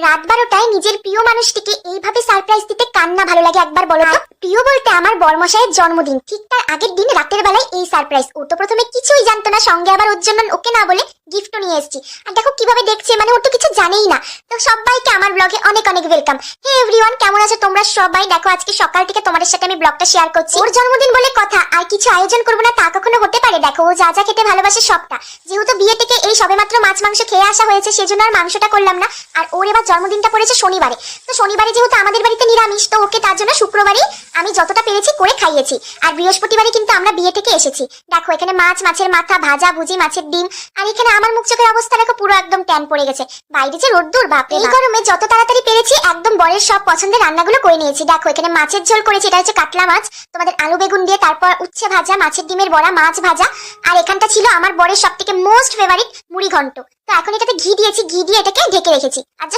রাত 12টায় নিজের প্রিয় মানুষটিকে এইভাবে সারপ্রাইজ দিতে কার না ভালো লাগে একবার বলো তো। প্রিয় বলতে আমার বরমশাইয়ের জন্মদিন, ঠিক তার আগের দিন রাতের বেলায় এই সারপ্রাইজ। ও তো প্রথমে কিছুই জানতো না, সঙ্গে আবার ওর জন্য ওকে না বলে গিফটও নিয়ে এসেছি। আর দেখো কিভাবে দেখছে, মানে ও তো কিছু জানেই না। তো সবাইকে আমার ব্লগে অনেক অনেক ওয়েলকাম। হে এভরিওয়ান, কেমন আছো তোমরা সবাই? দেখো আজকে সকাল থেকে তোমাদের সাথে আমি ব্লগটা শেয়ার করছি। ওর জন্মদিন বলে কথা, আর কিছু আয়োজন করবো না তা কখনো হতে পারে? দেখো ও যা যা খেতে ভালোবাসে সবটা। যেহেতু বিয়ে থেকে এই সবেমাত্র মাছ মাংস খেয়ে আসা হয়েছে, সেজন্য আর মাংসটা করলাম না। আর ওর এবার জন্মদিনটা পড়েছে শনিবারে। তো শনিবারে যেহেতু আমাদের বাড়িতে নিরামিষ, তো ওকে তার জন্য শুক্রবারই আমি যতটা পেরেছি করে খাইয়েছি। আর বৃহস্পতিবারে কিন্তু আমরা বিয়ে থেকে এসেছি। দেখো এখানে মাছ, মাছের মাথা, ভাজা ভুজি, মাছের ডিম। আর এখানে আমার মুখ চোখের অবস্থা দেখো, পুরো একদম ট্যান পড়ে গেছে। বাইরে যে রোদ্দুর, বাপরে। এই গরমে যত তাড়াতাড়ি পেরেছি একদম বরের সব পছন্দের রান্নাগুলো করে নিয়েছি। দেখো এখানে মাছের ঝোল করেছি, এটা হচ্ছে কাতলা মাছ, তোমাদের আলু বেগুন দিয়ে, তারপর উচ্ছে ভাজা, মাছের ডিমের বড়া, মাছ ভাজা। আর এখানটা ছিল আমার বরের সব থেকে মোস্ট ফেভারিট মুড়ি ঘন্ট। তো এখন এটাতে ঘি দিয়েছি, ঘি দিয়ে এটাকে ঢেকে রেখেছি। আর